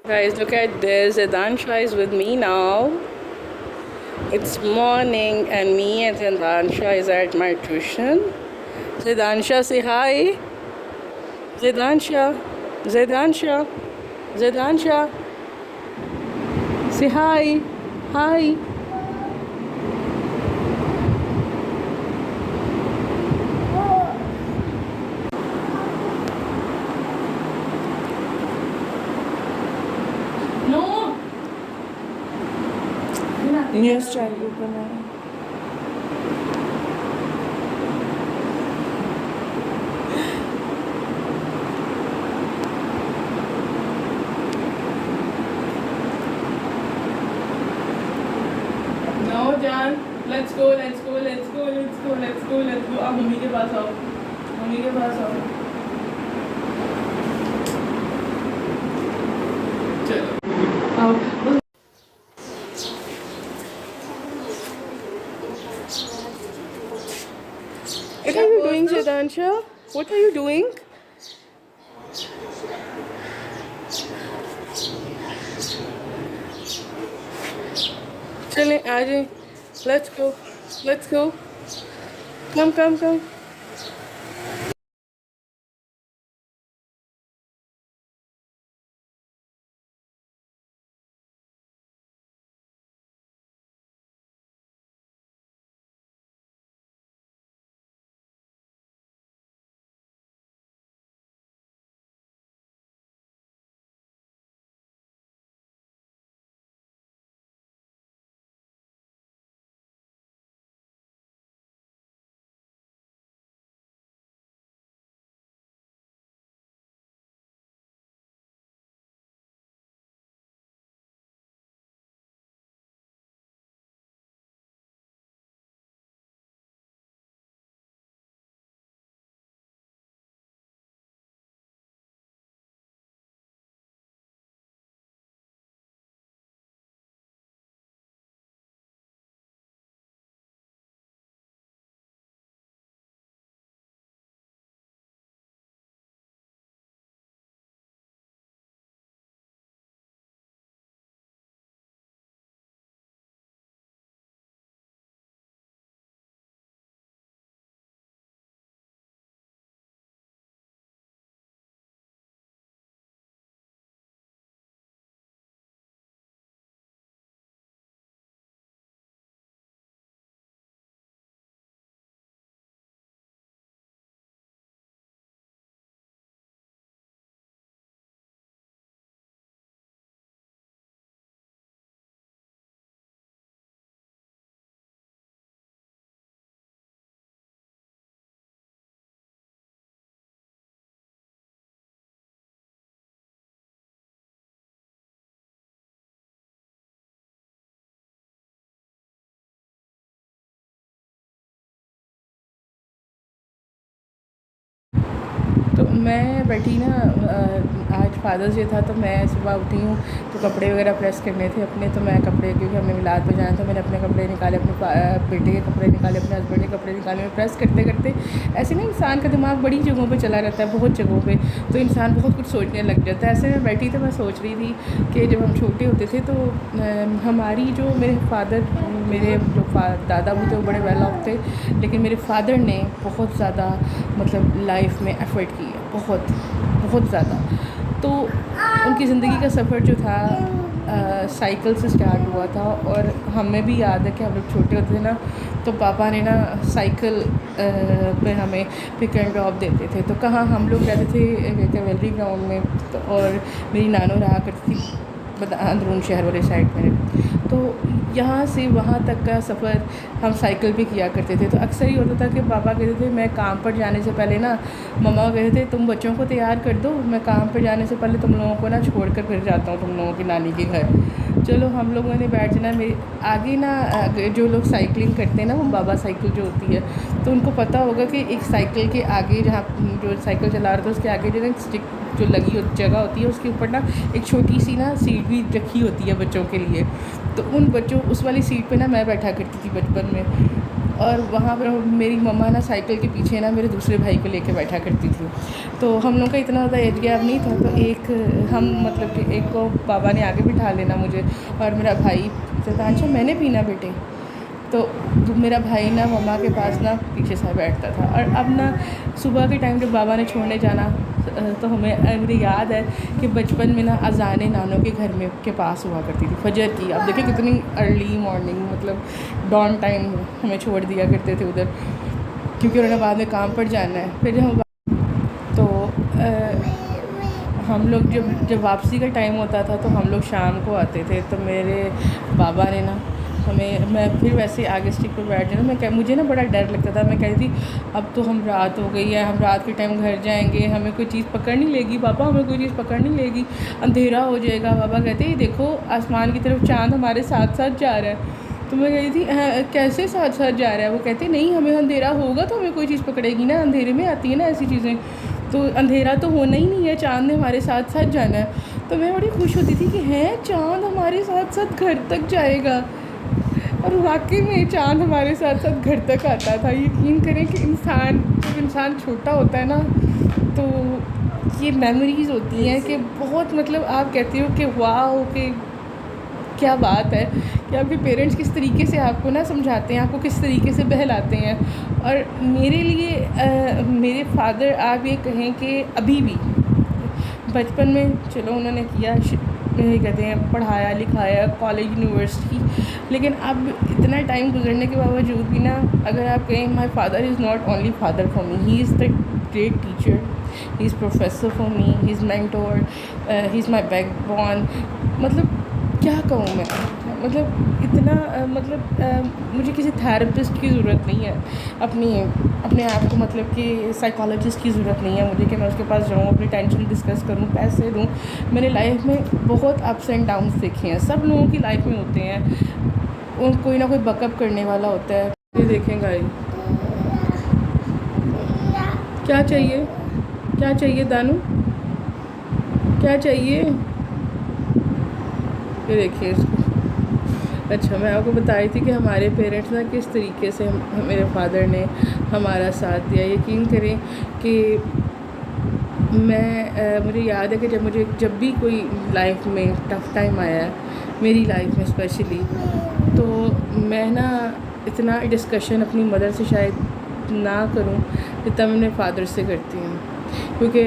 Guys, look at this. Zidansha is with me now. It's morning and me and Zidansha is at my tuition. Zidansha, say hi. Zidansha. Zidansha. Zidansha. Say hi. Hi. No. News channel बनाया। No, Jan. Let's go. Let's go. Let's go. Let's go. Let's go. Let's go. अब mummy के पास आओ. Mummy के पास आओ. चलो. आओ. What are you doing, Zidansha? What are you doing? चलें आ जाएं. Let's go. Let's go. Come, come, come. तो मैं बैठी ना आज फादर्स डे था तो मैं सुबह उठी हूँ तो कपड़े वगैरह प्रेस करने थे अपने, तो मैं कपड़े क्योंकि हमें मिलाद पे जाना था, मैंने अपने कपड़े निकाले, अपने बेटे के कपड़े निकाले, अपने हस्बैंड के कपड़े निकाले। मैं प्रेस करते करते ऐसे ना इंसान का दिमाग बड़ी जगहों पे चला रहता है, बहुत जगहों पे, तो इंसान बहुत कुछ सोचने लग जाता है। ऐसे में बैठी तो मैं सोच रही थी कि जब हम छोटे होते थे तो हमारी जो मेरे जो दादा वो थे वो बड़े वेल ऑफ थे, लेकिन मेरे फादर ने बहुत ज़्यादा मतलब लाइफ में एफ़र्ट किया, बहुत बहुत ज़्यादा। तो उनकी ज़िंदगी का सफ़र जो था साइकिल से स्टार्ट हुआ था, और हमें भी याद है कि हम लोग छोटे होते थे ना तो पापा ने ना साइकिल पे हमें पिक एंड ड्रॉप देते थे। तो कहाँ हम लोग रहते थे कैवेलरी ग्राउंड में, तो और मेरी नानो रहा करती थी अंदरून शहर वाले साइड में। तो यहाँ से वहाँ तक का सफ़र हम साइकिल पे किया करते थे। तो अक्सर ही होता था कि पापा कहते थे, मैं काम पर जाने से पहले ना मम्मा कहते थे तुम बच्चों को तैयार कर दो, मैं काम पर जाने से पहले तुम लोगों को ना छोड़ कर फिर जाता हूँ तुम लोगों की नानी के घर। चलो हम लोगों ने बैठ जाना, मेरे आगे ना जो लोग साइकिलिंग करते हैं ना वो बाबा साइकिल जो होती है, तो उनको पता होगा कि एक साइकिल के आगे जहाँ जो साइकिल चला रहा था उसके आगे जो स्टिक जो लगी जगह होती है उसके ऊपर ना एक छोटी सी ना सीट भी रखी होती है बच्चों के लिए। तो उन बच्चों उस वाली सीट पे ना मैं बैठा करती थी बचपन में। और वहाँ पर मेरी मम्मा ना साइकिल के पीछे ना मेरे दूसरे भाई को लेके बैठा करती थी। तो हम लोग का इतना ज़्यादा एज गैप नहीं था, तो एक हम मतलब कि एक को पापा ने आगे बिठा लेना मुझे, और मेरा भाई सतांशा मैंने पीना बेटे, तो मेरा भाई ना मम्मा के पास ना पीछे से बैठता था। और अब ना सुबह के टाइम जब बाबा ने छोड़ने जाना, तो मुझे याद है कि बचपन में ना अज़ानें नानों के घर में के पास हुआ करती थी फजर की। अब देखिए कितनी अर्ली मॉर्निंग, मतलब डॉन टाइम हमें छोड़ दिया करते थे उधर, क्योंकि उन्होंने बाद में काम पर जाना है। फिर तो हम लोग जब वापसी का टाइम होता था तो हम लोग शाम को आते थे। तो मेरे बाबा ने ना मैं फिर वैसे आगे स्टिक पर बैठ जाना। मुझे ना बड़ा डर लगता था। मैं कहती थी अब तो हम रात हो गई है, हम रात के टाइम घर जाएंगे, हमें कोई चीज़ पकड़ नहीं लेगी पापा, हमें कोई चीज़ पकड़ नहीं लेगी, अंधेरा हो जाएगा। पापा कहते ये देखो आसमान की तरफ चाँद हमारे साथ साथ जा रहा है। तो मैं कही थी कैसे साथ साथ जा रहा है? वो कहते नहीं, हमें अंधेरा होगा तो हमें कोई चीज़ पकड़ेगी ना, अंधेरे में आती है ना ऐसी चीज़ें, तो अंधेरा तो होना ही नहीं है, चाँद ने हमारे साथ साथ जाना है। तो मैं बड़ी खुश होती थी कि हैं चाँद हमारे साथ साथ घर तक जाएगा। और वाकई में चाँद हमारे साथ साथ घर तक आता था। यकीन करें कि जब इंसान छोटा होता है ना, तो ये मेमोरीज़ होती हैं कि बहुत, मतलब आप कहते हो कि वाह, कि क्या बात है कि आपके पेरेंट्स किस तरीके से आपको ना समझाते हैं, आपको किस तरीके से बहलाते हैं। और मेरे लिए मेरे फादर, आप ये कहें कि अभी भी बचपन में चलो उन्होंने किया, कहते हैं पढ़ाया लिखाया, कॉलेज यूनिवर्सिटी, लेकिन अब इतना टाइम गुजरने के बावजूद भी ना, अगर आप कहें my father is not only father for me, he is the great teacher, he is professor for me, he is mentor, he is my backbone. मतलब क्या कहूँ मैं, मतलब इतना मुझे किसी थेरेपिस्ट की ज़रूरत नहीं है, अपने आप को, मतलब कि साइकोलॉजिस्ट की ज़रूरत नहीं है मुझे कि मैं उसके पास जाऊँ, अपनी टेंशन डिस्कस करूँ, पैसे दूँ। मैंने लाइफ में बहुत अप्स एंड डाउन्स देखे हैं, सब लोगों की लाइफ में होते हैं, और कोई ना कोई बैकअप करने वाला होता है। ये देखें गाइस, क्या चाहिए, क्या चाहिए दानू, क्या चाहिए? ये देखिए इसको। अच्छा, मैं आपको बता रही थी कि हमारे पेरेंट्स ना किस तरीके से मेरे फादर ने हमारा साथ दिया। यकीन करें कि मुझे याद है कि जब भी कोई लाइफ में टफ़ टाइम आया है, मेरी लाइफ में स्पेशली, तो मैं ना इतना डिस्कशन अपनी मदर से शायद ना करूं जितना मैं अपने फादर से करती हूँ, क्योंकि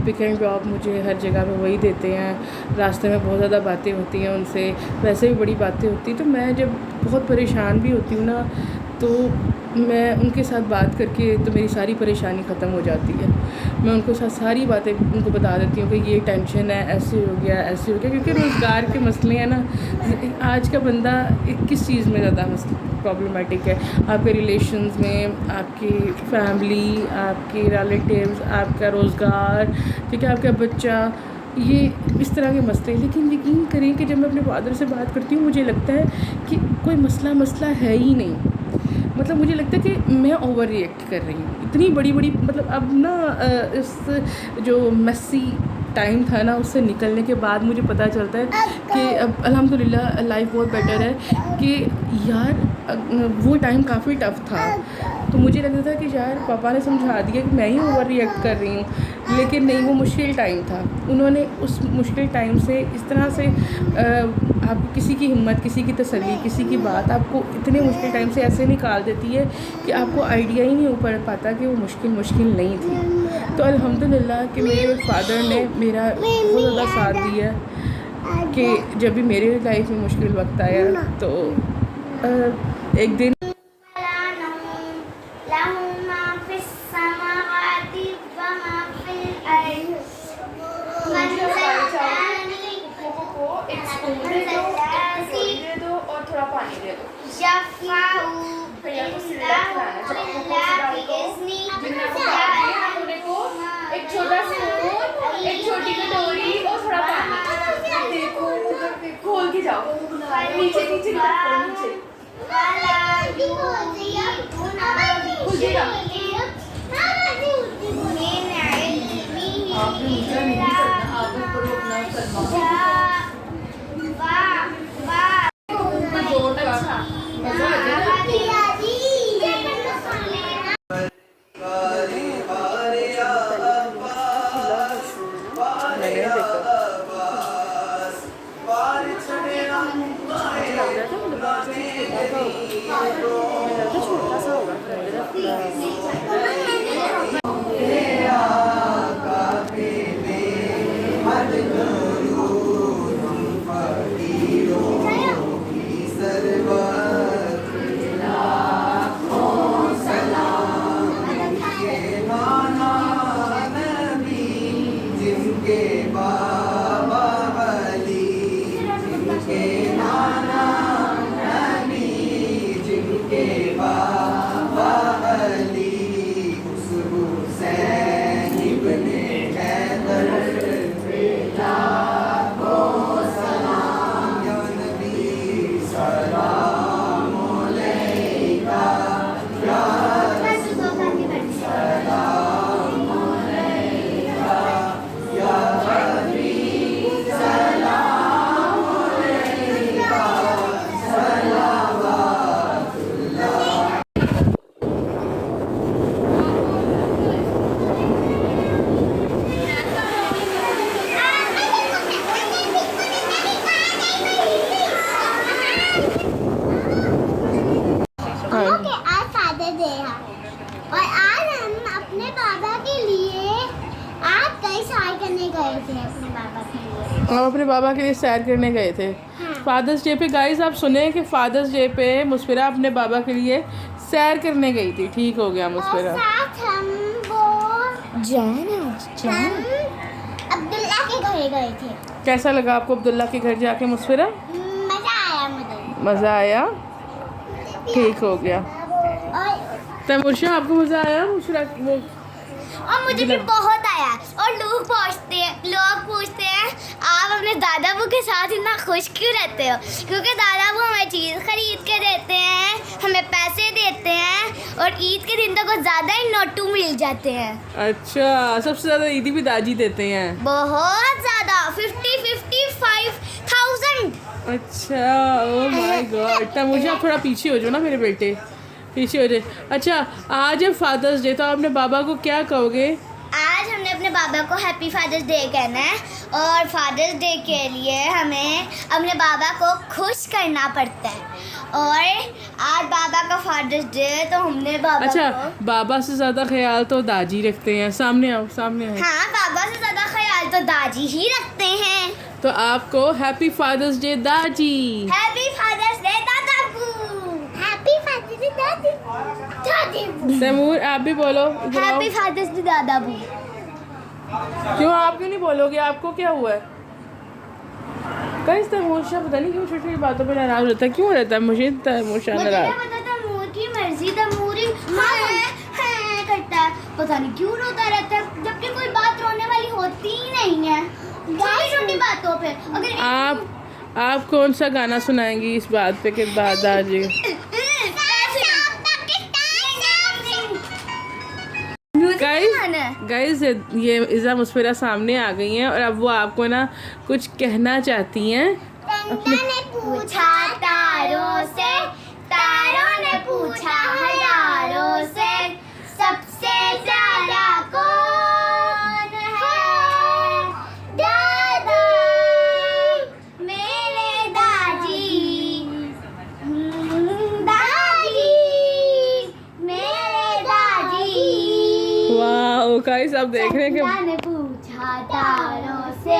पिक एंड ड्रॉप मुझे हर जगह पे वही देते हैं। रास्ते में बहुत ज़्यादा बातें होती हैं उनसे, वैसे भी बड़ी बातें होती हैं। तो मैं जब बहुत परेशान भी होती हूँ ना, तो मैं उनके साथ बात करके तो मेरी सारी परेशानी ख़त्म हो जाती है। मैं उनको सारी बातें उनको बता देती हूँ कि ये टेंशन है, ऐसे हो गया, ऐसे हो गया, क्योंकि रोज़गार के मसले हैं ना। आज का बंदा किस चीज़ में ज़्यादा प्रॉब्लमेटिक है? आपके रिलेशंस में, आपकी फैमिली, आपके रिलेटिव्स, आपका रोज़गार, ठीक है, आपका बच्चा, ये इस तरह के मसले। लेकिन यकीन करें कि जब मैं अपने फादर से बात करती हूँ, मुझे लगता है कि कोई मसला है ही नहीं। मतलब मुझे लगता है कि मैं ओवर रिएक्ट कर रही हूँ, इतनी बड़ी मतलब अब ना इस जो मेसी टाइम था ना, उससे निकलने के बाद मुझे पता चलता है कि अब अल्हम्दुलिल्लाह लाइफ बहुत बेटर है। कि यार वो टाइम काफ़ी टफ़ था, तो मुझे लगता था कि यार पापा ने समझा दिया कि मैं ही ओवर रिएक्ट कर रही हूँ, लेकिन नहीं, वो मुश्किल टाइम था। उन्होंने उस मुश्किल टाइम से इस तरह से आपको किसी की हिम्मत, किसी की तसल्ली, किसी की बात आपको इतने मुश्किल टाइम से ऐसे निकाल देती है कि आपको आइडिया ही नहीं हो पाता कि वो मुश्किल नहीं थी। तो अल्हम्दुलिल्लाह कि मेरे फादर ने मेरा बहुत ज़्यादा साथ दिया कि जब भी मेरे लाइफ में मुश्किल वक्त आया, तो एक दिन एक छोटा स्पून, एक छोटी कटोरी और थोड़ा पानी। देखो खोल के जाओ, नीचे नीचे नीचे आज फादर डे है और आज हम अपने बाबा के लिए आज कई सैर करने गए थे अपने बाबा के लिए। हम अपने बाबा के लिए सैर करने गए थे फादर्स डे पे। गाइस आप सुने कि फादर्स डे पे मुस्फिरा अपने बाबा के लिए सैर करने गई थी। ठीक हो गया और मुस्फिरा। साथ हम वो हम अब्दुल्ला के घर गए थे। कैसा लगा आपको अब्दुल्ला के घर जाके मुस्फिरा? मज़ा आया मुझे। मज़ा आया? ठीक हो गया। और तैमूर आपको मज़ा आया मुस्फिरा वो? और मुझे भी बहुत आया। और लोग पूछते हैं आप अपने दादा बू के साथ इतना खुश क्यों रहते हो? क्योंकि दादा बू हमें चीज़ खरीद के देते हैं, हमें पैसे देते हैं और ईद के दिन तो कुछ ज़्यादा ही नोटू मिल जाते हैं। अच्छा, सबसे ज़्यादा ईदी भी दाजी देते हैं? बहुत ज़्यादा 50,000। अच्छा, ओह माय गॉड। तैमूर आप थोड़ा पीछे हो जाओ ना मेरे बेटे, पीछे हो जाए। अच्छा, आज है फादर्स डे तो अपने बाबा को क्या कहोगे? आज हमने अपने बाबा को हैप्पी फादर्स डे कहना है और फादर्स डे के लिए हमें अपने बाबा को खुश करना पड़ता है। और आज बाबा का फादर्स डे तो हमने बाबा अच्छा, को बाबा से ज़्यादा ख्याल तो दाजी रखते हैं। सामने आओ, सामने आओ। हाँ, बाबा से ज़्यादा ख्याल तो दादी ही रखते हैं। तो आपको हैप्पी फादर्स डे दाजी। हैप्पी फादर्स डे दादाबू। हैप्पी फादर्स डे दादी। तैमूर आप भी बोलो। इधर आओ। हैप्पी फादर्स डे दादाबू। क्यों आप क्यों नहीं बोलोगे? आपको क्या हुआ है? कहीं तैमूर पता नहीं क्यों छोटी छोटी बातों पे नाराज रहता है। क्यों रहता है मुझे तैमूर नाराज? तैमूर की मर्जी, तैमूर है करता है, पता नहीं क्यों रोता रहता है जबकि कोई बात रोने वाली होती ही नहीं है। छोटी छोटी बातों पे अगर आप कौन सा गाना सुनाएंगी इस बात पे कि दादाजी? गाइस ये इज़ा मुस्फिरा सामने आ गई हैं और अब वो आपको ना कुछ कहना चाहती हैं। ने पूछा तारों से, तारों ने पूछा हजारों से, सबसे प्यारा कौन है? दादा, मेरे दादी, दादी, मेरे दादी। वाह गाइस आप देख रहे हैं कि ने पूछा तारों से,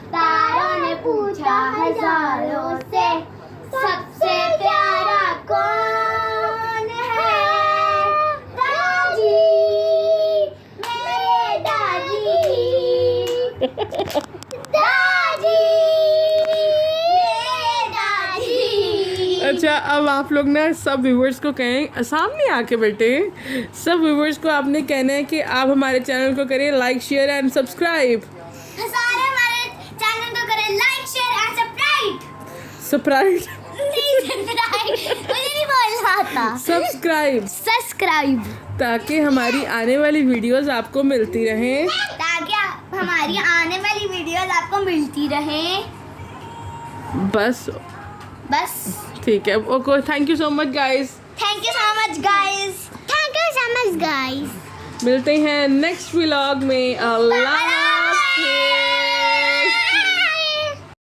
तारों ने पूछा हजारों से, सबसे प्यारा कौन है? दादी, मेरे दादी, दादी, मेरे दादी। अच्छा, अब आप लोग ना सब व्यूवर्स को कहें, सामने आके बैठे सब व्यूवर्स को आपने कहना है कि आप हमारे चैनल को करें लाइक, शेयर एंड सब्सक्राइब। सारे हमारे चैनल को करें लाइक, शेयर एंड सब्सक्राइब मुझे नहीं बोलना था। सब्सक्राइब ताकि हमारी आने वाली वीडियोस आपको मिलती रहें। ताकि हमारी आने वाली वीडियोस आपको मिलती रहें। बस ठीक है। Okay, thank you so much guys. Thank you so much guys. मिलते हैं नेक्स्ट व्लॉग में। अल्लाह